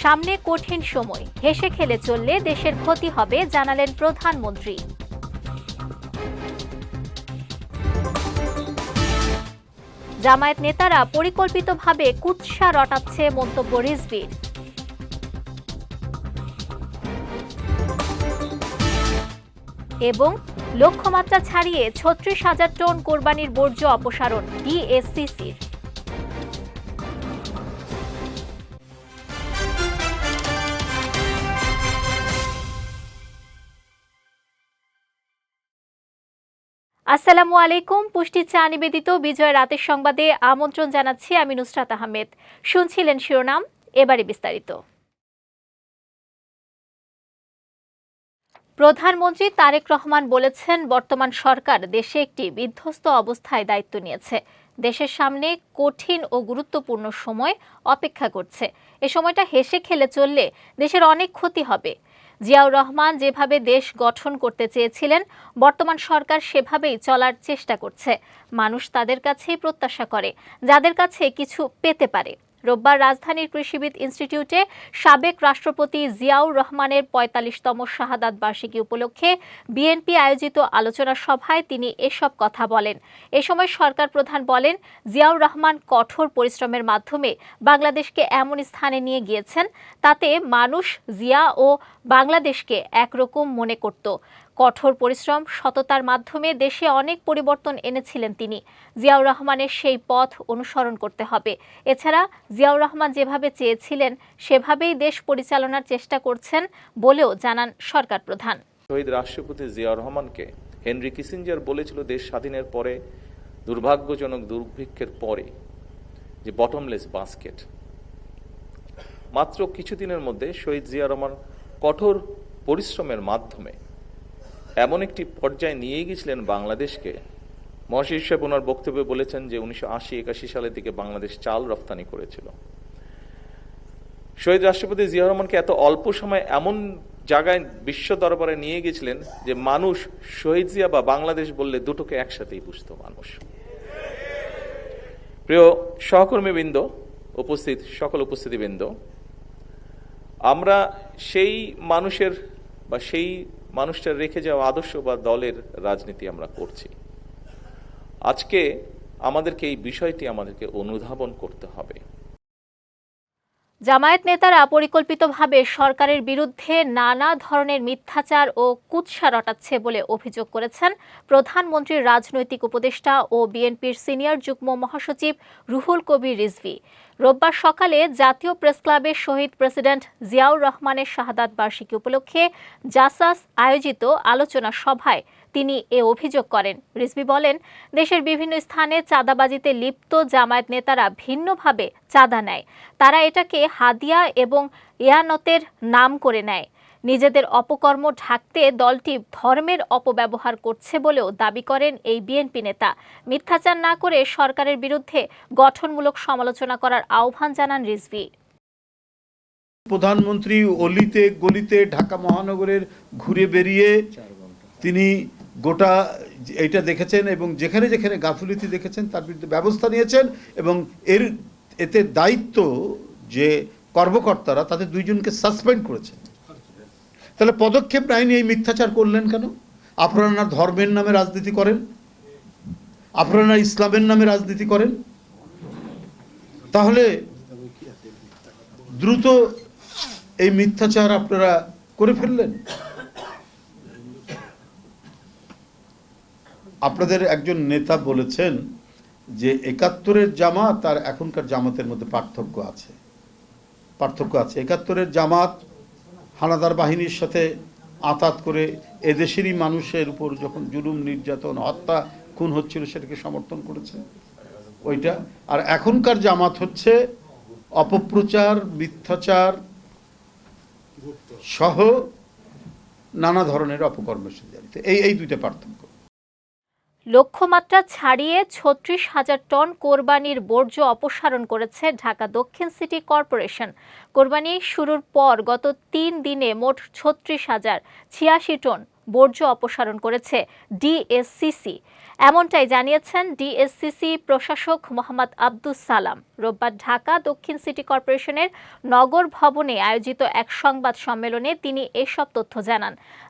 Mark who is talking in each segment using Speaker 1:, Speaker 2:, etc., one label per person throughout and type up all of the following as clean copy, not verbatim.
Speaker 1: সামনে কঠিন সময়, হেসে খেলে চললে দেশের ক্ষতি হবে জানালেন প্রধানমন্ত্রী। জামায়াত নেতারা পরিকল্পিতভাবে কুৎসা রটাচ্ছে মন্তব্য রিজভীর। এবং লক্ষ্যমাত্রা ছাড়িয়ে ৩৬,০০০ টন কোরবানির বর্জ্য অপসারণ ডিএসসিসির। আসসালামু আলাইকুম। পুষ্টি চা নিবেদিত বিজয় রাতের সংবাদে আমন্ত্রণ জানাচ্ছি আমি নুসরাত আহমেদ। শুনছিলেন শিরোনাম, এবারে বিস্তারিত। প্রধানমন্ত্রী তারেক রহমান বলেছেন, বর্তমান সরকার দেশে একটি বিধ্বস্ত অবস্থায় দায়িত্ব নিয়েছে। দেশের সামনে কঠিন ও গুরুত্বপূর্ণ সময় অপেক্ষা করছে। এ সময়টা হেসে খেলে চললে দেশের অনেক ক্ষতি হবে। জিয়াউর রহমান যেভাবে দেশ গঠন করতে চেয়েছিলেন, বর্তমান সরকার সেভাবেই চলার চেষ্টা করছে। মানুষ তাদের কাছেই প্রত্যাশা করে, যাদের কাছে কিছু পেতে পারে। রোববার রাজধানীর কৃষিবিদ ইনস্টিটিউটে সাবেক রাষ্ট্রপতি জিয়াউর রহমানের ৪৫তম শাহাদাত বার্ষিকী উপলক্ষে বিএনপি আয়োজিত আলোচনা সভায় তিনি এসব কথা বলেন। এ সময় সরকার প্রধান বলেন, জিয়াউর রহমান কঠোর পরিশ্রমের মাধ্যমে বাংলাদেশকে এমন স্থানে নিয়ে গিয়েছেন, তাতে মানুষ জিয়া ও বাংলাদেশকে একরকম মনে করত। কঠোর পরিশ্রম, সততার মাধ্যমে দেশে অনেক পরিবর্তন এনেছিলেন তিনি। জিয়াউর রহমানের সেই পথ অনুসরণ করতে হবে। এছাড়া জিয়াউর রহমান যেভাবে চেয়েছিলেন সেভাবেই দেশ পরিচালনার চেষ্টা করছেন বলেও জানান সরকার প্রধান।
Speaker 2: শহীদ রাষ্ট্রপতি জিয়াউর রহমানকে হেনরি কিসিঞ্জার বলেছিল, দেশ স্বাধীনের পরে দুর্ভাগ্যজনক দুর্ভিক্ষের পরে যে বটমলেস বাস্কেট। মাত্র কিছুদিনের মধ্যে শহীদ জিয়াউর রহমান কঠোর পরিশ্রমের মাধ্যমে এমন একটি পর্যায়ে নিয়ে গিয়েছিলেন বাংলাদেশকে। মহাশির সাহেব ওনার বক্তব্যে বলেছেন যে ১৯৮০-৮১ সালের দিকে বাংলাদেশ চাল রপ্তানি করেছিল। শহীদ রাষ্ট্রপতি জিয়াউর রহমানকে এত অল্প সময় এমন জায়গায় বিশ্ব দরবারে নিয়ে গেছিলেন যে মানুষ শহীদ জিয়া বা বাংলাদেশ বললে দুটোকে একসাথেই বুঝত মানুষ। প্রিয় সহকর্মীবৃন্দ, সকল উপস্থিতিবৃন্দ, আমরা সেই মানুষের বা সেই মানুষটার রেখে যাওয়া আদর্শ বা দলের রাজনীতি আমরা করছি। আজকে আমাদেরকে এই বিষয়টি অনুধাবন করতে হবে।
Speaker 1: জামায়াত নেতারা পরিকল্পিতভাবে সরকারের বিরুদ্ধে নানা ধরনের মিথ্যাচার ও কুৎসা রটাচ্ছে বলে অভিযোগ করেছেন প্রধানমন্ত্রীর রাজনৈতিক উপদেষ্টা ও বিএনপির সিনিয়র যুগ্ম মহাসচিব রুহুল কবির রিজভী। রোববার সকালে জাতীয় প্রেসক্লাবে শহীদ প্রেসিডেন্ট জিয়াউর রহমানের শাহাদাত বার্ষিকী উপলক্ষে জাসাস আয়োজিত আলোচনা সভায় তিনি এ অভিযোগ করেন। রিজভী বলেন, দেশের বিভিন্ন স্থানে চাঁদাবাজিতে লিপ্ত জামায়াত নেতারা ভিন্নভাবে চাঁদা নেয়। তারা এটাকে হাদিয়া এবং ইয়ানতের নাম করে নেয়। নিজেদের অপকর্ম ঢাকতে দলটি ধর্মের অপব্যবহার করছে বলেও দাবি করেন এই বিএনপি নেতা। মিথ্যাচার না করে সরকারের বিরুদ্ধে গঠনমূলক সমালোচনা করার আহ্বান জানান রিজভী।
Speaker 3: প্রধানমন্ত্রী অলিতে গলিতে ঢাকা মহানগরের ঘুরে বেরিয়ে তিনি গোটা এইটা দেখেছেন এবং যেখানে যেখানে গাফিলতি দেখেছেন তার বিরুদ্ধে ব্যবস্থা নিয়েছেন এবং এতে দায়িত্ব যে কর্মকর্তারা তাদের দুইজনকে সাসপেন্ড করেছেন। তাহলে পদক্ষেপ নেয়নি, এই মিথ্যাচার করলেন কেন? আপনারা ধর্মের নামে রাজনীতি করেন, আপনারা ইসলামের নামে রাজনীতি করেন, তাহলে দ্রুত এই মিথ্যাচার আপনারা করে ফেললেন। আপনাদের একজন নেতা বলেছেন যে ৭১-এর জামাত আর এখনকার জামাতের মধ্যে পার্থক্য আছে। ৭১-এর জামাত হানাদার বাহিনীর সাথে আঁতাত করে এদেশেরই মানুষের উপর যখন জুলুম, নির্যাতন, হত্যা, খুন হচ্ছিল সেটাকে সমর্থন করেছে ওইটা। আর এখনকার জামাত হচ্ছে অপপ্রচার, মিথ্যাচার সহ নানা ধরনের অপকর্মের সাথে জড়িত। এই দুইটা পার্থক্য।
Speaker 1: লক্ষ্যমাত্রা ছাড়িয়ে ৩৬,০০০ টন কোরবানির বর্জ্য অপসারণ করেছে ঢাকা দক্ষিণ সিটি কর্পোরেশন। কোরবানি শুরুর পর গত ৩ দিনে মোট ৩৬,০৮৬ টন বর্জ্য অপসারণ করেছে ডিএসসিসি। এমনটাই জানিয়েছেন ডিএসসিসি প্রশাসক মোহাম্মদ আব্দুস সালাম। রোববার ঢাকা দক্ষিণ সিটি কর্পোরেশনের নগর ভবনে আয়োজিত এক সংবাদ সম্মেলনে তিনি এসব তথ্য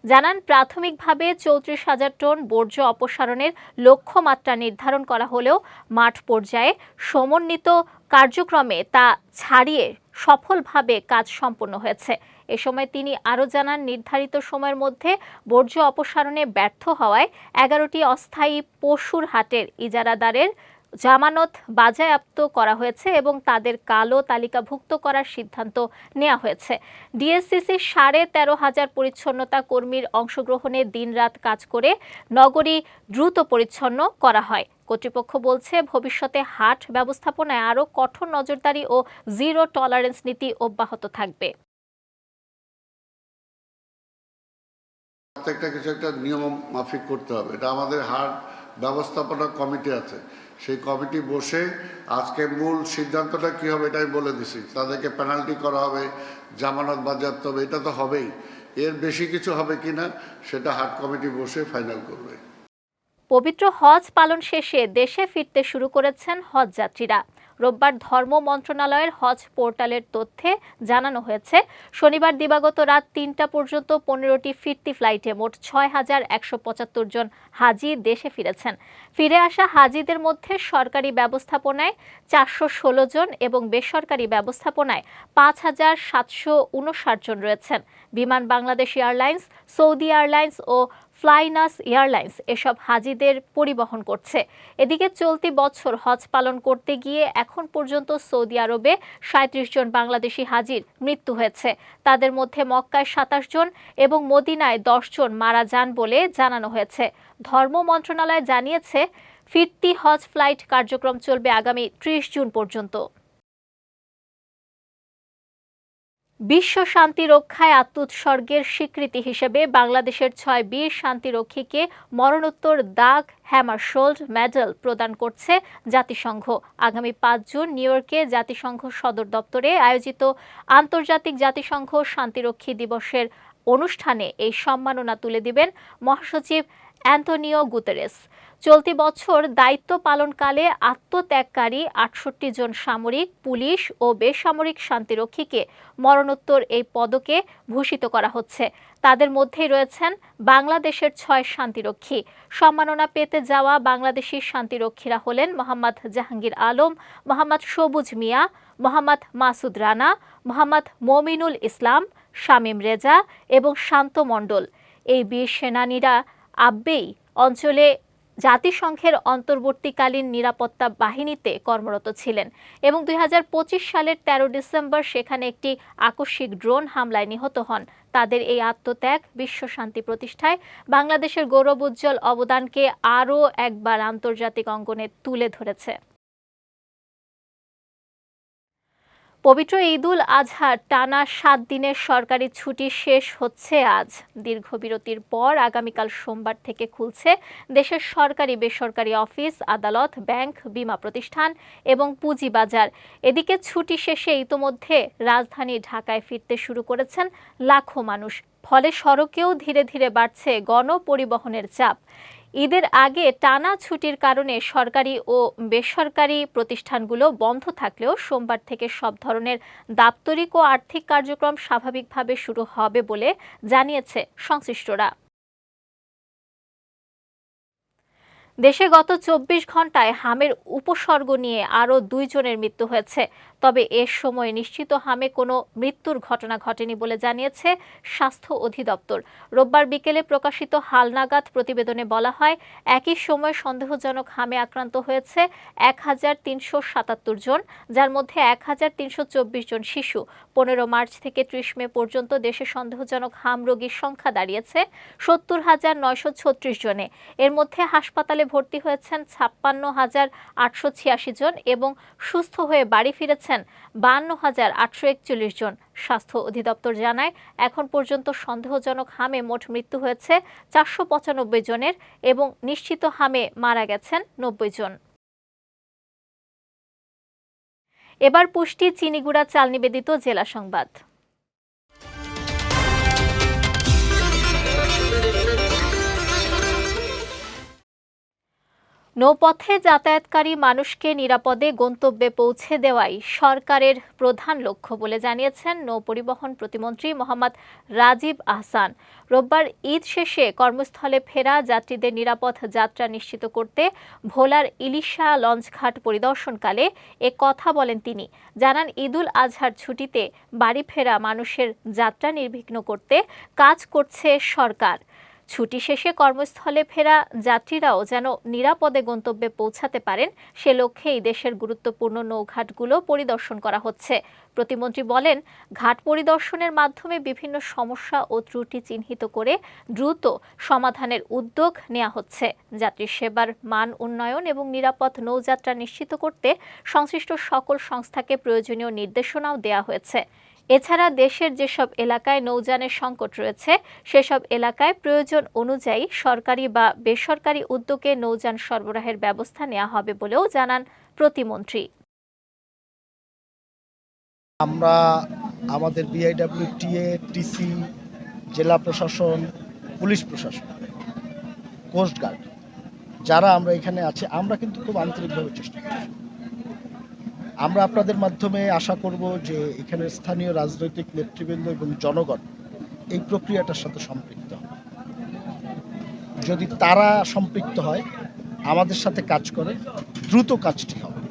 Speaker 1: জানান প্রাথমিকভাবে 34,000 টন বর্জ্য অপসারণের লক্ষ্যমাত্রা নির্ধারণ করা হলেও মাঠ পর্যায়ে সমন্বিত কার্যক্রমে তা ছাড়িয়ে সফলভাবে কাজ সম্পন্ন হয়েছে। এ সময় তিনি আরও জানান, নির্ধারিত সময়ের মধ্যে বর্জ্য অপসারণে ব্যর্থ হওয়ায় 11টি অস্থায়ী পশুর হাটের ইজারাদারের জামানত বাজেয়াপ্ত করা হয়েছে এবং তাদের কালো তালিকাভুক্ত করার সিদ্ধান্ত নেওয়া হয়েছে। ডিএসসিসি 13,500 পরিচ্ছন্নতা কর্মীর অংশগ্রহণে দিনরাত কাজ করে নগরী দ্রুত পরিচ্ছন্ন করা হয়। কর্তৃপক্ষ বলছে, ভবিষ্যতে হাট ব্যবস্থাপনায় আরও কঠোর নজরদারি ও জিরো টলারেন্স নীতি অব্যাহত থাকবে।
Speaker 4: প্রত্যেকটা কিছু একটা নিয়ম মাফিক করতে হবে। এটা আমাদের হাট ব্যবস্থাপনা কমিটি আছে, সেই কমিটি বসে আজকে মূল সিদ্ধান্তটা কি হবে এটা আমি বলে দিছি। তাদেরকে পেনাল্টি করা হবে, জামানত বাজেয়াপ্ত হবে, এটা তো হবেই। এর বেশি কিছু হবে কিনা সেটা হাট কমিটি বসে ফাইনাল করবে।
Speaker 1: পবিত্র হজ পালন শেষে দেশে ফিরতে শুরু করেছেন হজ যাত্রীরা। রোববার ধর্ম মন্ত্রণালয়ের হজ পোর্টালের তথ্যে জানানো হয়েছে, শনিবার দিবাগত রাত 3টা পর্যন্ত 15টি ফিরতি ফ্লাইটে মোট 6,175 জন হাজি দেশে ফিরেছেন। ফিরে আসা হাজিদের মধ্যে সরকারি ব্যবস্থাপনায় 416 জন এবং বেসরকারি ব্যবস্থাপনায় 5,759 জন রয়েছেন। বিমান বাংলাদেশ এয়ারলাইন্স, সৌদি এয়ারলাইন্স ও ফ্লাইনাস এয়ারলাইন্স এসব হাজিদের পরিবহন করছে। এদিকে চলতি বছর হজ পালন করতে গিয়ে এখন পর্যন্ত সৌদি আরবে 37 জন বাংলাদেশি হাজির মৃত্যু হয়েছে। তাদের মধ্যে মক্কায় 27 জন এবং মদিনায় 10 জন মারা যান বলে জানানো হয়েছে। ধর্ম মন্ত্রণালয় জানিয়েছে, ফিরতি হজ ফ্লাইট কার্যক্রম চলবে আগামী 30 জুন পর্যন্ত। বিশ্ব শান্তি রক্ষায় আত্মোৎসর্গের স্বীকৃতি হিসেবে বাংলাদেশের 6 বীর শান্তিরক্ষীকে মরণোত্তর দাগ হ্যামারশোল্ড মেডেল প্রদান করছে জাতিসংঘ। আগামী 5 জুন নিউ ইয়র্কে জাতিসংঘ সদর দপ্তরে আয়োজিত আন্তর্জাতিক জাতিসংঘ শান্তিরক্ষী দিবসের অনুষ্ঠানে এই সম্মাননা তুলে দিবেন মহাসচিব অ্যান্তোনিও গুতেরেস। চলতি বছর দায়িত্ব পালনকালে আত্মত্যাগকারী 68 জন সামরিক, পুলিশ ও বেসামরিক শান্তিরক্ষীকে মরণোত্তর এই পদকে ভূষিত করা হচ্ছে। তাদের মধ্যেই রয়েছেন বাংলাদেশের 6 শান্তিরক্ষী। সম্মাননা পেতে যাওয়া বাংলাদেশি শান্তিরক্ষীরা হলেন মোহাম্মদ জাহাঙ্গীর আলম, মোহাম্মদ সবুজ মিয়া, মোহাম্মদ মাসুদ রানা, মোহাম্মদ মমিনুল ইসলাম, শামীম রেজা এবং শান্ত মণ্ডল। এই বীর সেনানীরা আব্বেই অঞ্চলে জাতিসংঘের অন্তর্বর্তীকালীন নিরাপত্তা বাহিনীতে কর্মরত ছিলেন এবং 2025 সালের 13 ডিসেম্বর সেখানে একটি আকস্মিক ড্রোন হামলায় নিহত হন। তাদের এই আত্মত্যাগ বিশ্ব শান্তি প্রতিষ্ঠায় বাংলাদেশের গৌরবোজ্জ্বল অবদানকে আরও একবার আন্তর্জাতিক অঙ্গনে তুলে ধরেছে। পবিত্র ঈদুল আজহার টানা 7 দিনের সরকারি ছুটি শেষ হচ্ছে আজ। দীর্ঘ বিরতির পর আগামীকাল সোমবার থেকে খুলছে দেশের সরকারি বেসরকারি অফিস, আদালত, ব্যাংক, বীমা প্রতিষ্ঠান এবং পুঁজিবাজার। এদিকে ছুটি শেষে ইতোমধ্যে রাজধানী ঢাকায় ফিরতে শুরু করেছেন লাখো মানুষ। ফলে সড়কেও ধীরে ধীরে বাড়ছে গণপরিবহনের চাপ। ঈদের আগে টানা ছুটির কারণে সরকারি ও বেসরকারি প্রতিষ্ঠানগুলো বন্ধ থাকলেও সোমবার থেকে সব ধরনের দাপ্তরিক ও আর্থিক কার্যক্রম স্বাভাবিকভাবে শুরু হবে বলে জানিয়েছে সংশ্লিষ্টরা। দেশে গত 24 ঘন্টায় হামের উপসর্গ নিয়ে আরও 2 জনের মৃত্যু হয়েছে। তবে এর সময় নিশ্চিত হামে কোনো মৃত্যুর ঘটনা ঘটেনি বলে জানিয়েছে স্বাস্থ্য অধিদপ্তর। রোববার বিকেলে প্রকাশিত হালনাগাদ প্রতিবেদনে বলা হয়, একই সময় সন্দেহজনক হামে আক্রান্ত হয়েছে 1377 জন, যার মধ্যে 1324 জন শিশু। 15 মার্চ থেকে 30 মে পর্যন্ত দেশে সন্দেহজনক হাম রোগীর সংখ্যা দাঁড়িয়েছে 70,936 জনে। এর মধ্যে হাসপাতালে ভর্তি হয়েছেন 56,886 জন এবং সুস্থ হয়ে বাড়ি ফিরেছেন 52,841 জন। স্বাস্থ্য অধিদপ্তর জানায়, এখন পর্যন্ত সন্দেহজনক হামে মোট মৃত্যু হয়েছে 495 জনের এবং নিশ্চিত হামে মারা গেছেন 90 জন। এবার পুষ্টি চিনিগুড়া চাল নিবেদিত জেলা সংবাদ। নৌপথে যাতায়াতকারী মানুষকে নিরাপদে গন্তব্যে পৌঁছে দেওয়াই সরকারের প্রধান লক্ষ্য বলে জানিয়েছেন নৌপরিবহন প্রতিমন্ত্রী মোহাম্মদ রাজীব আহসান। রোববার ঈদ শেষে কর্মস্থলে ফেরা যাত্রীদের নিরাপদ যাত্রা নিশ্চিত করতে ভোলার ইলিশা লঞ্চঘাট পরিদর্শনকালে এ কথা বলেন তিনি। জানান, ঈদুল আজহার ছুটিতে বাড়ি ফেরা মানুষের যাত্রা নির্বিঘ্ন করতে কাজ করছে সরকার। ছুটি শেষে কর্মস্থলে ফেরা যাত্রীরাও যেন নিরাপদে গন্তব্যে পৌঁছাতে পারেন সে লক্ষ্যেই দেশের গুরুত্বপূর্ণ নৌঘাটগুলো পরিদর্শন করা হচ্ছে। প্রতিমন্ত্রী বলেন, ঘাট পরিদর্শনের মাধ্যমে বিভিন্ন সমস্যা ও ত্রুটি চিহ্নিত করে দ্রুত সমাধানের উদ্যোগ নেওয়া হচ্ছে। যাত্রী সেবার মান উন্নয়ন এবং নিরাপদ নৌযাত্রা নিশ্চিত করতে সংশ্লিষ্ট সকল সংস্থাকে প্রয়োজনীয় নির্দেশনাও দেওয়া হয়েছে। এছাড়া দেশের যেসব এলাকায় নৌযানের সংকট রয়েছে সেসব এলাকায় প্রয়োজন অনুযায়ী সরকারি বা বেসরকারি উদ্যোগে নৌযান সরবরাহের ব্যবস্থা নেওয়া হবে বলেও জানান প্রতিমন্ত্রী।
Speaker 5: আমরা আমাদের বিআইডব্লিউটিএ, টিসি, জেলা প্রশাসন, পুলিশ প্রশাসন, কোস্টগার্ড যারা আমরা এখানে আছি, আমরা কিন্তু খুব আন্তরিকভাবে চেষ্টা করছি। আমরা আপনাদের মাধ্যমে আশা করব যে এখানে স্থানীয় রাজনৈতিক নেতৃবৃন্দ এবং জনগণ এই প্রক্রিয়াটার সাথে সম্পৃক্ত হবে। যদি তারা সম্পৃক্ত হয়, আমাদের সাথে কাজ করে, দ্রুত কাজটি হবে,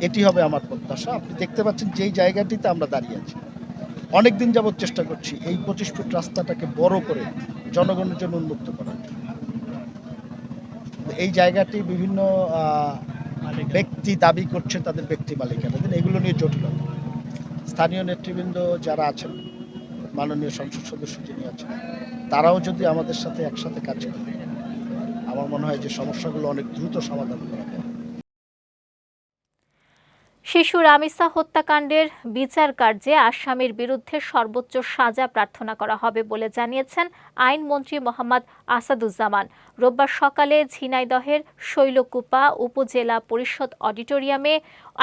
Speaker 5: এটি হবে আমার প্রত্যাশা। আপনি দেখতে পাচ্ছেন যেই জায়গাটিতে আমরা দাঁড়িয়ে আছি, অনেক দিন যাবৎ চেষ্টা করছি এই 25 ফুট রাস্তাটাকে বড় করে জনগণের জন্য উন্মুক্ত করার। এই জায়গাটি বিভিন্ন ব্যক্তি দাবি করছে তাদের ব্যক্তি মালিকানা, এগুলো নিয়ে জটিলতা। স্থানীয় নেতৃবৃন্দ যারা আছেন, মাননীয় সংসদ সদস্য যিনি আছেন, তারাও যদি আমাদের সাথে একসাথে কাজ করে, আমার মনে হয় যে সমস্যাগুলো অনেক দ্রুত সমাধান করা যায়।
Speaker 1: শিশু রামিসা হত্যাকাণ্ডের বিচার কার্যে আসামির বিরুদ্ধে সর্বোচ্চ সাজা প্রার্থনা করা হবে বলে জানিয়েছেন আইনমন্ত্রী মোহাম্মদ আসাদুজ্জামান। রোববার সকালে ঝিনাইদহের শৈলকুপা উপজেলা পরিষদ অডিটোরিয়ামে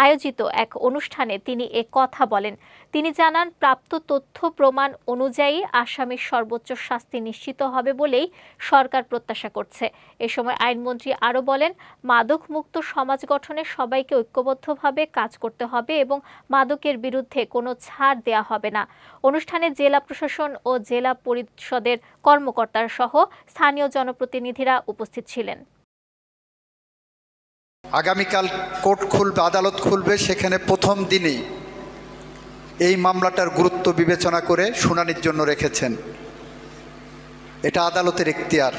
Speaker 1: আয়োজিত এক অনুষ্ঠানে তিনি এ কথা বলেন। তিনি জানান, প্রাপ্ত তথ্য প্রমাণ অনুযায়ী আসামির সর্বোচ্চ শাস্তি নিশ্চিত হবে বলেই সরকার প্রত্যাশা করছে। এ সময় আইনমন্ত্রী আরও বলেন, মাদকমুক্ত সমাজ গঠনে সবাইকে ঐক্যবদ্ধভাবে কাজ করতে হবে এবং মাদকের বিরুদ্ধে কোনো ছাড় দেয়া হবে না। অনুষ্ঠানে জেলা প্রশাসন ও জেলা পরিষদের কর্মকর্তারা সহ স্থানীয় জনপ্রতিনিধিরা উপস্থিত ছিলেন।
Speaker 6: আগামীকাল কোর্ট খুলবে, আদালত খুলবে, সেখানে প্রথম দিনেই এই মামলাটার গুরুত্ব বিবেচনা করে শুনানির জন্য রেখেছেন। এটা আদালতের এখতিয়ার।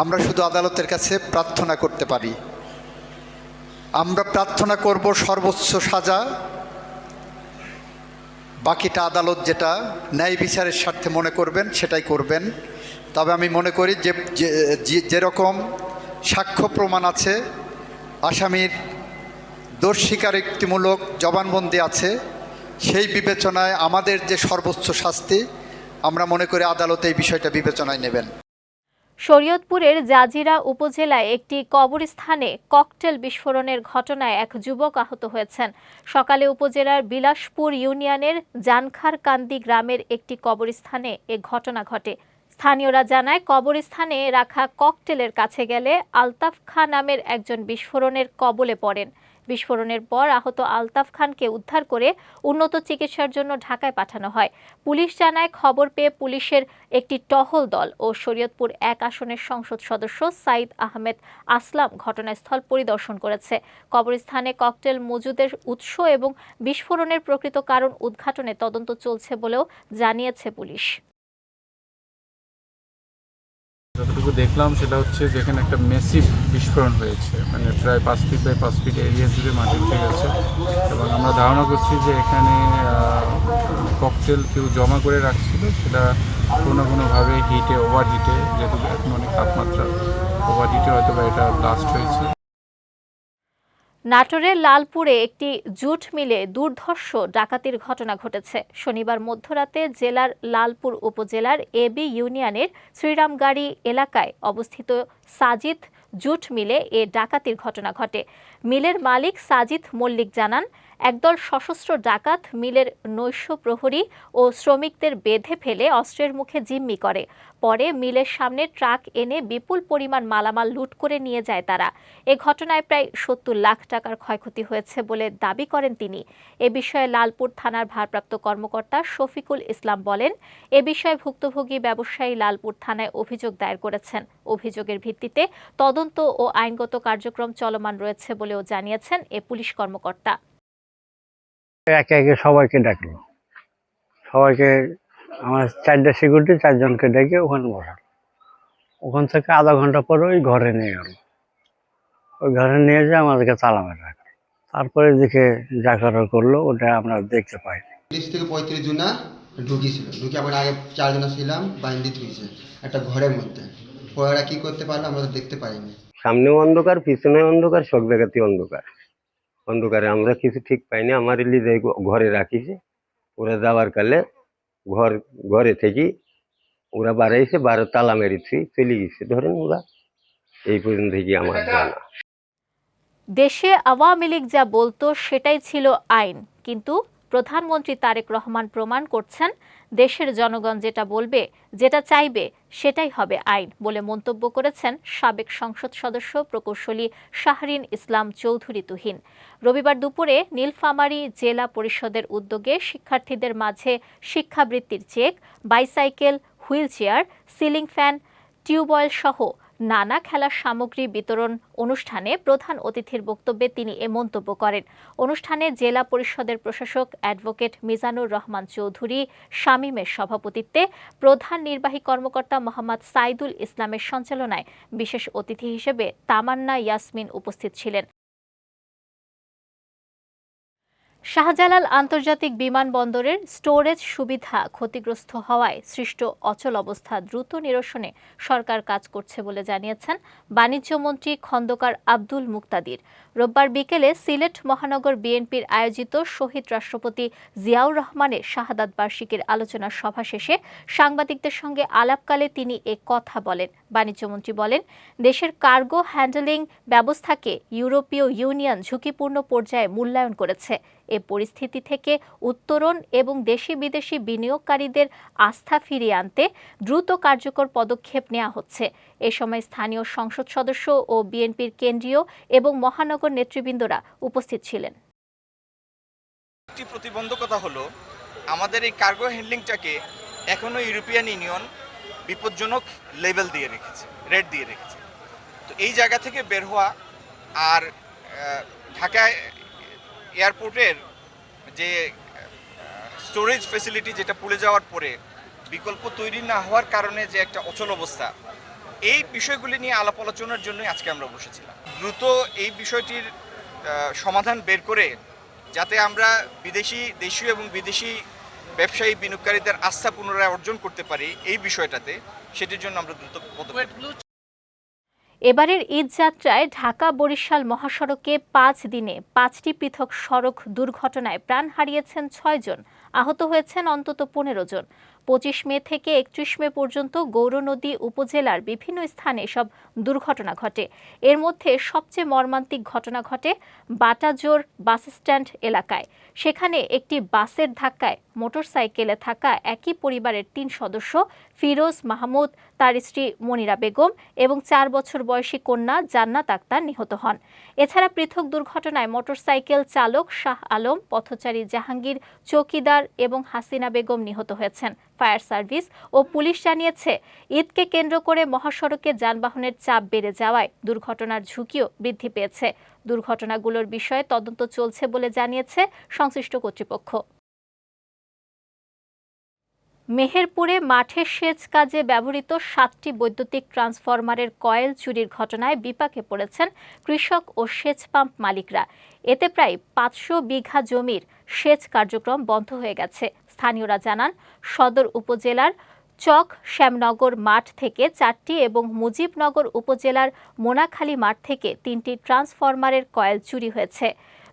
Speaker 6: আমরা শুধু আদালতের কাছে প্রার্থনা করতে পারি। আমরা প্রার্থনা করব সর্বোচ্চ সাজা, বাকিটা আদালত যেটা ন্যায় বিচারের স্বার্থে মনে করবেন সেটাই করবেন। তবে আমি মনে করি যে যেরকম সাক্ষ্য প্রমাণ আছে, আসামির দোষ স্বীকারোক্তিমূলক জবানবন্দি আছে, সেই বিবেচনায় আমাদের যে সর্বোচ্চ শাস্তি, আমরা মনে করি আদালত এই বিষয়টা বিবেচনায় নেবেন।
Speaker 1: শরীয়তপুরের জাজিরা উপজেলায় একটি কবরস্থানে ককটেল বিস্ফোরণের ঘটনায় এক যুবক আহত হয়েছেন। সকালে উপজেলার বিলাসপুর ইউনিয়নের জানখারকান্দি গ্রামের একটি কবরস্থানে এ ঘটনা ঘটে। স্থানীয়রা জানায়, কবরস্থানে রাখা ককটেলের কাছে গেলে আলতাফ খান নামের একজন বিস্ফোরণের কবলে পড়েন। বিস্ফোরণের পর আহত আলতাফ খানকে উদ্ধার করে উন্নত চিকিৎসার জন্য ঢাকায় পাঠানো হয়। পুলিশ জানায়, খবর পেয়ে পুলিশের একটি টহল দল ও শরীয়তপুর 1 আসনের সংসদ সদস্য সাইদ আহমেদ আসলাম ঘটনাস্থল পরিদর্শন করেছে। কবরস্থানে ককটেল মজুদের উৎস এবং বিস্ফোরণের প্রকৃত কারণ উদ্ঘাটনে তদন্ত চলছে বলেও জানিয়েছে পুলিশ।
Speaker 7: যতটুকু দেখলাম সেটা হচ্ছে যেখানে একটা মেসিভ বিস্ফোরণ হয়েছে, মানে প্রায় 5 ফিট বাই 5 ফিট এরিয়া জুড়ে মাটি উঠে গেছে এবং আমরা ধারণা করছি যে এখানে ককটেল কেউ জমা করে রাখছিল, সেটা কোনো কোনোভাবে ওভার হিটে, যেহেতু এখন অনেক তাপমাত্রা, ওভার হিটে হয়তো বা এটা ব্লাস্ট হয়েছে।
Speaker 1: নাটোরের লালপুরে একটি জুট মিলে দুর্ধর্ষ ডাকাতির ঘটনা ঘটেছে। শনিবার মধ্যরাতে জেলার লালপুর উপজেলার এবি ইউনিয়নের শ্রীরামগাড়ি এলাকায় অবস্থিত সাজিদ জুট মিলে এ ডাকাতির ঘটনা ঘটে। মিলের মালিক সাজিদ মল্লিক জানান, একদল সশস্ত্র ডাকাত মিলের নৈশ প্রহরী ও শ্রমিকদের বেঁধে ফেলে অস্ত্রের মুখে জিম্মি করে। পরে মিলের সামনে ট্রাক এনে বিপুল পরিমাণ মালামাল লুট করে নিয়ে যায় তারা। এ ঘটনায় প্রায় ৭০ লাখ টাকার ক্ষয়ক্ষতি হয়েছে বলে দাবি করেন তিনি। এ বিষয়ে লালপুর থানার ভারপ্রাপ্ত কর্মকর্তা শফিকুল ইসলাম বলেন, এ বিষয়ে ভুক্তভোগী ব্যবসায়ী লালপুর থানায় অভিযোগ দায়ের করেছেন। অভিযোগের ভিত্তিতে তদন্ত ও আইনগত কার্যক্রম চলমান রয়েছে বলেও জানিয়েছেন এ পুলিশ কর্মকর্তা।
Speaker 8: একে একে সবাইকে ডাকলো, সবাইকে আমার 4টা সিকিউরিটি 4 জনকে ডেকে ওখানে বসাল। ওখান থেকে আধা ঘন্টা পরে ওই ঘরে নিয়ে গেল। ওই ঘরে নিয়ে যেয়ে আমাদেরকে তালা মেরে রাখলো। তারপরে দিকে যা করার করলো ওটা আমরা দেখতে পাইনি।
Speaker 9: 30 থেকে 35 জনা ঢুকিয়েছিল, ঢুকে আমরা আগে 4 জনা ছিলাম, বাইন্দি থুইছে একটা ঘরের মধ্যে। পরে কি করতে পারলো আমরা দেখতে পারিনি।
Speaker 10: সামনেও অন্ধকার, পিছনে অন্ধকার, সব জায়গাতেই অন্ধকার। অন্ধকারে আমরা কিছু ঠিক পাইনি। আমার লিজে ঘরে রাখিছে, ওরা যাওয়ার কালে ঘরে থেকে ওরা বাড়াইছে, তালা মেরেছি, চলে গেছে। ধরেন ওরা এই পর্যন্ত থেকে আমার জানা।
Speaker 1: দেশে আওয়ামী লীগ যা বলতো সেটাই ছিল আইন, কিন্তু প্রধানমন্ত্রী তারেক রহমান প্রমাণ করছেন দেশের জনগণ যেটা বলবে, যেটা চাইবে সেটাই হবে আইন বলে মন্তব্য করেছেন সাবেক সংসদ সদস্য প্রকৌশলী শাহরিন ইসলাম চৌধুরী তুহিন। রবিবার দুপুরে নীলফামারী জেলা পরিষদের উদ্যোগে শিক্ষার্থীদের মাঝে শিক্ষাবৃত্তির cheque, bicycle, wheelchair, ceiling fan, tubewell সহ নানা খেলার সামগ্রী বিতরণ অনুষ্ঠানে প্রধান অতিথির বক্তব্যে তিনি এ মন্তব্য করেন। অনুষ্ঠানে জেলা পরিষদের প্রশাসক অ্যাডভোকেট মিজানুর রহমান চৌধুরী শামীমের সভাপতিত্বে প্রধান নির্বাহী কর্মকর্তা মোহাম্মদ সাইদুল ইসলামের সঞ্চালনায় বিশেষ অতিথি হিসেবে তামান্না ইয়াসমিন উপস্থিত ছিলেন। শাহজালাল আন্তর্জাতিক বিমানবন্দরের স্টোরেজ সুবিধা ক্ষতিগ্রস্ত হওয়ায় সৃষ্ট অচল অবস্থা দ্রুত নিরসনে সরকার কাজ করছে বলে জানিয়েছেন বাণিজ্যমন্ত্রী খন্দকার আব্দুল মুক্তাদির। রোববার বিকেলে সিলেট মহানগর বিএনপির আয়োজিত শহীদ রাষ্ট্রপতি জিয়াউর রহমানের শাহাদাত বার্ষিকীর আলোচনা সভা শেষে সাংবাদিকদের সঙ্গে আলাপকালে তিনি এ কথা বলেন। বাণিজ্যমন্ত্রী বলেন, দেশের কার্গো হ্যান্ডলিং ব্যবস্থাকে ইউরোপীয় ইউনিয়ন ঝুঁকিপূর্ণ পর্যায়ে মূল্যায়ন করেছে। এ পরিস্থিতি থেকে উত্তরণ এবং দেশি বিদেশি বিনিয়োগকারীদের আস্থা ফিরিয়ে আনতে দ্রুত কার্যকর পদক্ষেপ নেওয়া হচ্ছে। এ সময় স্থানীয় সংসদ সদস্য ও বিএনপির কেন্দ্রীয় এবং মহানগর নেতৃবৃন্দরা উপস্থিত ছিলেন।
Speaker 11: একটি প্রতিবন্ধকতা হলো আমাদের এই কার্গো হ্যান্ডলিংটাকে এখনো ইউরোপিয়ান ইউনিয়ন বিপজ্জনক লেভেল দিয়ে রেখেছে, রেট দিয়ে রেখেছে। তো এই জায়গা থেকে বের হওয়া আর ঢাকায় এয়ারপোর্টের যে স্টোরেজ ফ্যাসিলিটি যেটা পুড়ে যাওয়ার পরে বিকল্প তৈরি না হওয়ার কারণে যে একটা অচল অবস্থা, এই বিষয়গুলি নিয়ে আলাপ আলোচনার জন্যই আজকে আমরা বসেছিলাম। দ্রুত এই বিষয়টির সমাধান বের করে যাতে আমরা দেশীয় এবং বিদেশি ব্যবসায়ী বিনিয়োগকারীদের আস্থা পুনরায় অর্জন করতে পারি এই বিষয়টাতে, সেটির জন্য আমরা দ্রুত পদক্ষেপ।
Speaker 1: এবারের ঈদ যাত্রায় ঢাকা বরিশাল মহাসড়কে 5 দিনে 5টি পৃথক সড়ক দুর্ঘটনায় প্রাণ হারিয়েছেন 6 জন, আহত হয়েছেন অন্তত 15 জন। 25 মে থেকে 31 মে পর্যন্ত গৌরনদী উপজেলার বিভিন্ন স্থানে সব দুর্ঘটনা ঘটে। এর মধ্যে সবচেয়ে মর্মান্তিক ঘটনা ঘটে বাটাজোর বাসস্ট্যান্ড এলাকায়। সেখানে একটি বাসের ধাক্কায় মোটরসাইকেলে থাকা একই পরিবারের 3 সদস্য ফিরোজ মাহমুদ, তার স্ত্রী মনিরা বেগম এবং 4 বছর বয়সী কন্যা জান্নাত আক্তার নিহত হন। এছাড়া পৃথক দুর্ঘটনায় মোটরসাইকেল চালক শাহ আলম, পথচারী জাহাঙ্গীর, চৌকিদার এবং হাসিনা বেগম নিহত হয়েছেন। ফায়ার সার্ভিস ও পুলিশ জানিয়েছে, ঈদকে কেন্দ্র করে মহাসড়কে যানবাহনের চাপ বেড়ে যাওয়ায় দুর্ঘটনার ঝুঁকিও বৃদ্ধি পেয়েছে। দুর্ঘটনাগুলোর বিষয়ে তদন্ত চলছে বলে জানিয়েছে সংশ্লিষ্ট কর্তৃপক্ষ। মেহেরপুরে মাঠের সেচ কাজে ব্যবহৃত 7টি বৈদ্যুতিক ট্রান্সফরমারের কয়েল চুরির ঘটনায় বিপাকে পড়েছেন কৃষক ও সেচ পাম্প মালিকরা। এতে প্রায় 500 বিঘা জমির সেচ কার্যক্রম বন্ধ হয়ে গেছে। স্থানীয়রা জানান, সদর উপজেলার চক শ্যামনগর মাঠ থেকে 4টি এবং মুজিবনগর উপজেলার মোনাখালী মাঠ থেকে 3টি ট্রান্সফরমারের কয়েল চুরি হয়েছে।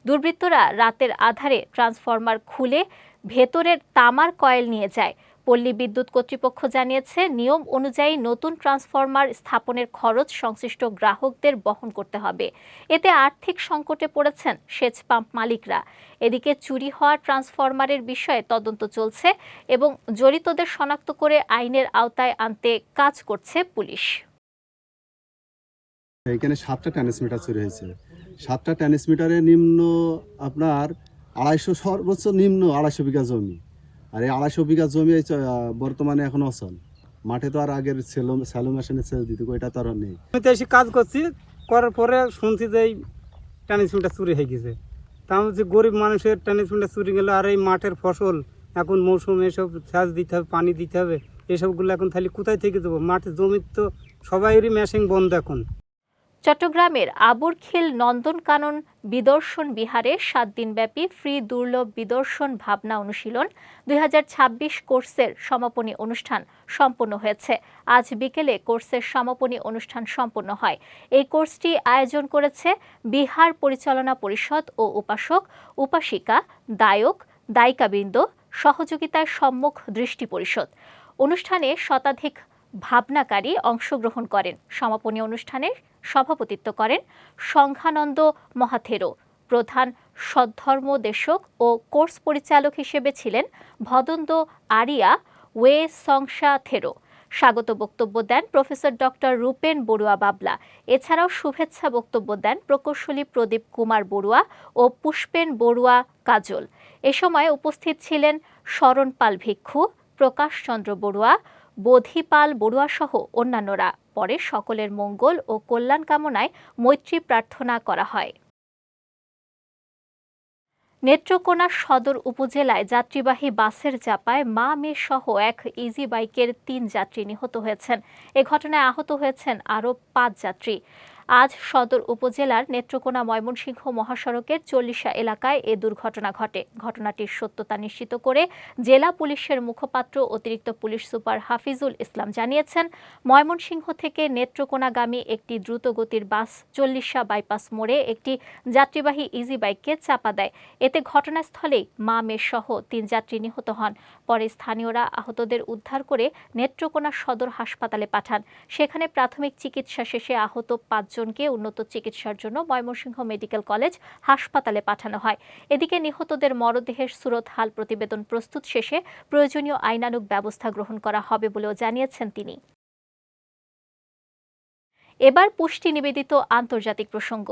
Speaker 1: দুর্বৃত্তরা রাতের আধারে ট্রান্সফরমার খুলে ভেতরের তামার কয়েল নিয়ে যায়। পল্লী বিদ্যুৎ কর্তৃপক্ষ জানিয়েছে, নিয়ম অনুযায়ী নতুন ট্রান্সফরমার স্থাপনের খরচ সংশ্লিষ্ট গ্রাহকদের বহন করতে হবে। এতে আর্থিক সংকটে পড়েছেন সেচ পাম্প মালিকরা। এদিকে চুরি হওয়া ট্রান্সফরমারের বিষয়ে তদন্ত চলছে এবং জড়িতদের শনাক্ত করে আইনের আওতায় আনতে কাজ করছে পুলিশ।
Speaker 12: এখানে 7টা ট্রান্সমিটার চুরি হয়েছে। 7টা ট্রান্সমিটারে নিম্ন আপনার 250, সর্বোচ্চ নিম্ন 250 বিঘা জমি। আর এই 250 বিঘা জমি বর্তমানে এখন অচল। মাঠে তো আর আগের স্যালো মেশিনে সেচ দিত, এটা তো আর নেই।
Speaker 13: আমি তো এসে কাজ করছি, করার পরে শুনছি যে এই ট্রান্সমিটার চুরি হয়ে গেছে। তা আমি যে গরিব মানুষের ট্রান্সমিটার চুরি গেল, আর এই মাঠের ফসল এখন মৌসুমে এসব সেচ দিতে হবে, পানি দিতে হবে, এসবগুলো এখন তাহলে কোথায় থেকে দেবো? মাঠের জমির তো সবাইয়েরই মেশিন বন্ধ এখন।
Speaker 1: চট্টগ্রামের আবুরখিল নন্দনকানন বিদর্শন বিহারে 7 দিনব্যাপী ফ্রি দুর্লভ বিদর্শন ভাবনা অনুশীলন 2026 কোর্সের সমাপনী অনুষ্ঠান সম্পন্ন হয়েছে। আজ বিকেলে কোর্সের সমাপনী অনুষ্ঠান সম্পন্ন হয়। এই কোর্সটি আয়োজন করেছে বিহার পরিচালনা পরিষদ ও উপাসক, উপাসিকা, দায়ক, দায়িকাবৃন্দ সহযোগিতায় সম্মুখ দৃষ্টি পরিষদ। অনুষ্ঠানে শতাধিক ভাবনাকারী অংশগ্রহণ করেন। সমাপনী অনুষ্ঠানে সভাপতিত্ব করেন সংঘানন্দ মহাথেরো। প্রধান সদ্ধর্মদেশক ও কোর্স পরিচালক হিসেবে ছিলেন ভদন্ত আরিয়া ওয়ে সংসা থেরো। স্বাগত বক্তব্য দেন প্রফেসর ডক্টর রূপেন বড়ুয়া বাবলা। এছাড়াও শুভেচ্ছা বক্তব্য দেন প্রকৌশলী প্রদীপ কুমার বড়ুয়া ও পুষ্পেন বড়ুয়া কাজল। এ সময় উপস্থিত ছিলেন শরণ পাল ভিক্ষু, প্রকাশ চন্দ্র বড়ুয়া, বোধিপাল বড়ুয়া সহ অন্যান্যরা। পরে সকলের মঙ্গল ও কল্যাণ কামনায় মৈত্রী প্রার্থনা করা হয়। নেত্রকোনা সদর উপজেলায় যাত্রীবাহী বাসের চাপায় মা মেয়ে সহ এক ইজি বাইকের 3 যাত্রী নিহত হয়েছেন। এ ঘটনায় আহত হয়েছেন আরও 5 যাত্রী। আজ সদর উপজেলার নেত্রকোনা ময়মনসিংহ মহাসড়কের 40 এলাকায় এ দুর্ঘটনা ঘটে। ঘটনাটির সত্যতা নিশ্চিত করে জেলা পুলিশের মুখপাত্র অতিরিক্ত পুলিশ সুপার হাফিজুল ইসলাম জানিয়েছেন, ময়মনসিংহ থেকে নেত্রকোনাগামী একটি দ্রুতগতির বাস 40 বাইপাস মোড়ে একটি যাত্রীবাহী ইজি বাইককে চাপা দেয়। এতে ঘটনাস্থলেই মা মেয়ে সহ 3 যাত্রী নিহত হন। পরে স্থানীয়রা আহতদের উদ্ধার করে নেত্রকোনা সদর হাসপাতালে পাঠান। সেখানে প্রাথমিক চিকিৎসা শেষে আহত 5 জনকে উন্নত চিকিৎসার জন্য ময়মনসিংহ মেডিকেল কলেজ হাসপাতালে পাঠানো হয়। এদিকে নিহতদের মরদেহের সুরত হাল প্রতিবেদন প্রস্তুত শেষে প্রয়োজনীয় আইনানুগ ব্যবস্থা গ্রহণ করা হবে বলেও জানিয়েছেন তিনি। এবার পুষ্টি নিবেদিত আন্তর্জাতিক প্রসঙ্গ।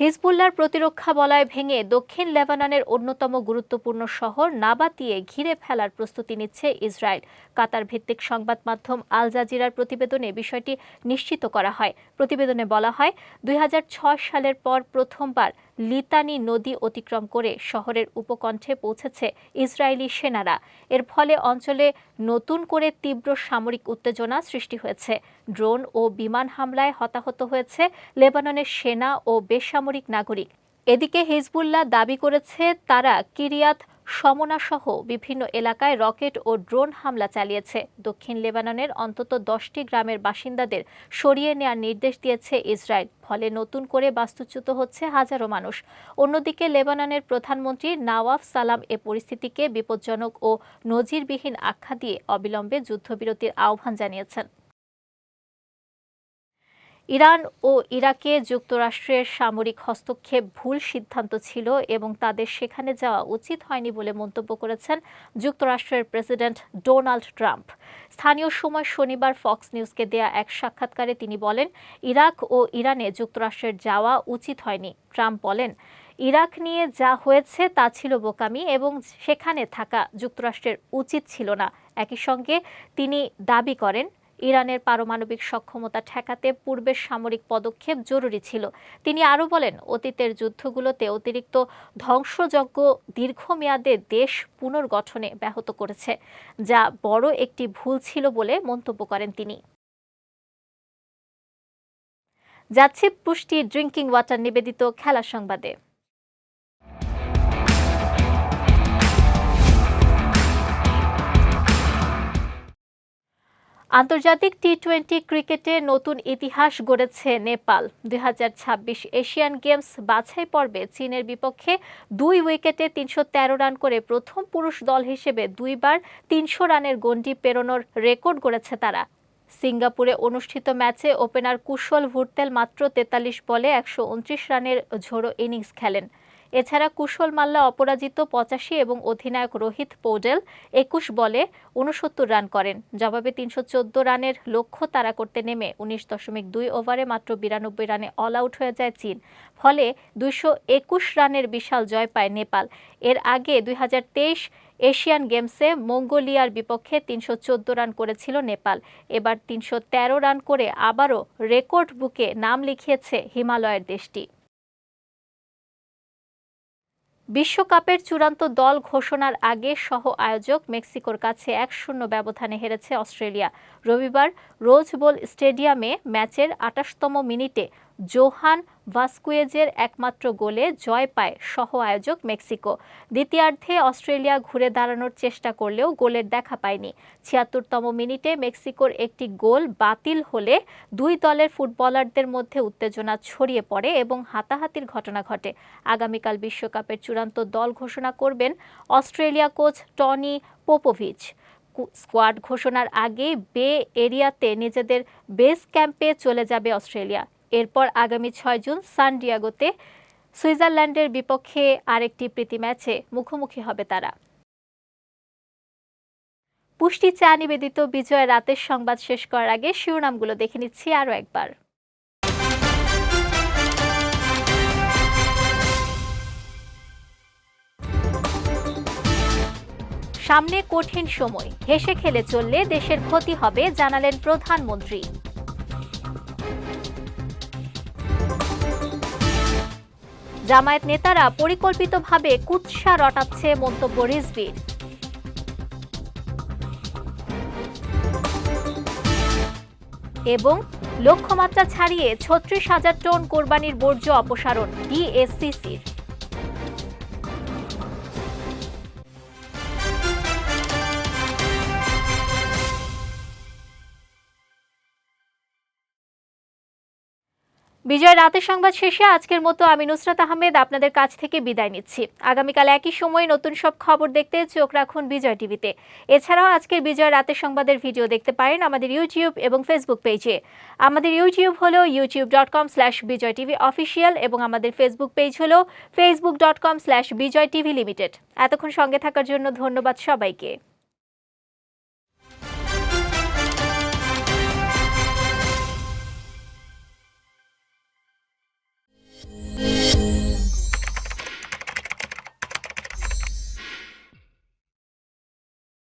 Speaker 1: হিজবুল্লাহর প্রতিরক্ষা বলয় ভেঙে দক্ষিণ লেবাননের অন্যতম গুরুত্বপূর্ণ শহর নাবাতিয়ে ঘিরে ফেলার প্রস্তুতি নিচ্ছে ইসরায়েল। কাতার ভিত্তিক সংবাদ মাধ্যম আল জাজিরার প্রতিবেদনে বিষয়টি নিশ্চিত করা হয়। প্রতিবেদনে বলা হয়, 2006 সালের পর প্রথমবার লিতানি নদী অতিক্রম করে শহরের উপকণ্ঠে পৌঁছেছে ইসরায়েলি সেনারা। এর ফলে অঞ্চলে নতুন করে তীব্র সামরিক উত্তেজনা সৃষ্টি হয়েছে। ড্রোন ও বিমান হামলায় হতাহত হয়েছে লেবাননের সেনা ও বেসামরিক নাগরিক। এদিকে হিজবুল্লাহ দাবি করেছে তারা কিরিয়াত সমনা সহ বিভিন্ন এলাকায় রকেট ও ড্রোন হামলা চালিয়েছে। দক্ষিণ লেবাননের অন্তত 10টি গ্রামের বাসিন্দাদের সরিয়ে নেওয়ার নির্দেশ দিয়েছে ইসরায়েল। ফলে নতুন করে বাস্তুচ্যুত হচ্ছে হাজারো মানুষ। অন্যদিকে লেবাননের প্রধানমন্ত্রী নওয়াফ সালাম এ পরিস্থিতিকে বিপজ্জনক ও নজিরবিহীন আখ্যা দিয়ে অবিলম্বে যুদ্ধবিরতির আহ্বান জানিয়েছেন। ইরান ও ইরাকে যুক্তরাষ্ট্রের সামরিক হস্তক্ষেপ ভুল সিদ্ধান্ত ছিল এবং তাদের সেখানে যাওয়া উচিত হয়নি বলে মন্তব্য করেছেন যুক্তরাষ্ট্রের প্রেসিডেন্ট ডোনাল্ড ট্রাম্প। স্থানীয় সময় শনিবার ফক্স নিউজকে দেয়া এক সাক্ষাৎকারে তিনি বলেন, ইরাক ও ইরানে যুক্তরাষ্ট্রের যাওয়া উচিত হয়নি। ট্রাম্প বলেন, ইরাক নিয়ে যা হয়েছে তা ছিল বোকামি এবং সেখানে থাকা যুক্তরাষ্ট্রের উচিত ছিল না। একই সঙ্গে তিনি দাবি করেন, ইরানের পারমাণবিক সক্ষমতা ঠেকাতে পূর্বের সামরিক পদক্ষেপ জরুরি ছিল। তিনি আরও বলেন, অতীতের যুদ্ধগুলোতে অতিরিক্ত ধ্বংসযজ্ঞ দীর্ঘমেয়াদে দেশ পুনর্গঠনে ব্যাহত করেছে, যা বড় একটি ভুল ছিল বলে মন্তব্য করেন তিনি। যাচ্ছে পুষ্টি ড্রিঙ্কিং ওয়াটার নিবেদিত খেলা সংবাদে। আন্তর্জাতিক টি-20 ক্রিকেটে নতুন ইতিহাস গড়েছে নেপাল। 2026 এশিয়ান গেমস বাছাই পর্বে চীনের বিপক্ষে 2 উইকেটে 313 রান করে প্রথম পুরুষ দল হিসেবে 2 বার 300 রানের গণ্ডি পেরোনোর রেকর্ড গড়েছে তারা। সিঙ্গাপুরে অনুষ্ঠিত ম্যাচে ওপেনার কুশল ভুরতেল মাত্র 43 বলে 129 রানের ঝোড়ো ইনিংস খেলেন। এছাড়া কুশল মাল্লা অপরাজিত 85 এবং অধিনায়ক রোহিত পৌডেল 21 বলে 69 রান করেন। জবাবে 314 রানের লক্ষ্য তাড়া করতে নেমে 19.2 ওভারে মাত্র 92 রানে অল আউট হয়ে যায় চীন। ফলে 221 রানের বিশাল জয় পায় নেপাল। এর আগে 2023 এশিয়ান গেমসে মঙ্গোলিয়ার বিপক্ষে 314 রান করেছিল নেপাল। এবার 313 রান করে আবারও রেকর্ড বুকে নাম লিখিয়েছে হিমালয়ের দেশটি। বিশ্বকাপের চূড়ান্ত দল ঘোষণার আগে সহ আয়োজক মেক্সিকোর কাছে 1-0 ব্যবধানে হেরেছে অস্ট্রেলিয়া। রবিবার রোজ বোল স্টেডিয়ামে ম্যাচের 28তম মিনিটে জোহান ভাস্কুয়েজের একমাত্র গোলে জয় পায় সহ আয়োজক মেক্সিকো। দ্বিতীয়ার্ধে অস্ট্রেলিয়া ঘুরে দাঁড়ানোর চেষ্টা করলেও গোলের দেখা পায়নি। 76তম মিনিটে মেক্সিকোর একটি গোল বাতিল হলে দুই দলের ফুটবলারদের মধ্যে উত্তেজনা ছড়িয়ে পড়ে এবং হাতাহাতির ঘটনা ঘটে। আগামীকাল বিশ্বকাপের চূড়ান্ত দল ঘোষণা করবেন অস্ট্রেলিয়া কোচ টনি পোপোভিচ। স্কোয়াড ঘোষণার আগে বে এরিয়াতে নিজেদের বেস ক্যাম্পে চলে যাবে অস্ট্রেলিয়া। এরপর আগামী 6 জুন সান ডিয়েগোতে সুইজারল্যান্ডের বিপক্ষে আরেকটি প্রীতি ম্যাচে মুখোমুখি হবে তারা। পুষ্টি চা নিবেদিত বিজয় রাতের সংবাদ শেষ করার আগে শিরোনামগুলো দেখে নিচ্ছি আরও একবার। সামনে কঠিন সময়, হেসে খেলে চললে দেশের ক্ষতি হবে, জানালেন প্রধানমন্ত্রী। জামায়াত নেতারা পরিকল্পিতভাবে কুৎসা রটাচ্ছে, মন্তব্য রিজভীর। এবং লক্ষ্যমাত্রা ছাড়িয়ে 36,000 টন কোরবানির বর্জ্য অপসারণ ডিএসসিসির। বিজয় রাতের সংবাদ শেষে আজকের মতো আমি নুসরাত আহমেদ আপনাদের কাছ থেকে বিদায় নিচ্ছি। আগামীকাল একই সময় নতুন সব খবর দেখতে চোখ রাখুন বিজয় টিভিতে। এছাড়াও আজকের বিজয় রাতের সংবাদের ভিডিও দেখতে পারেন আমাদের ইউটিউব এবং ফেসবুক পেজে। আমাদের ইউটিউব হলো youtube.com/BJTV অফিসিয়াল এবং আমাদের ফেসবুক পেজ হলো facebook.com/BJTV Limited। এতক্ষণ সঙ্গে থাকার জন্য ধন্যবাদ সবাইকে।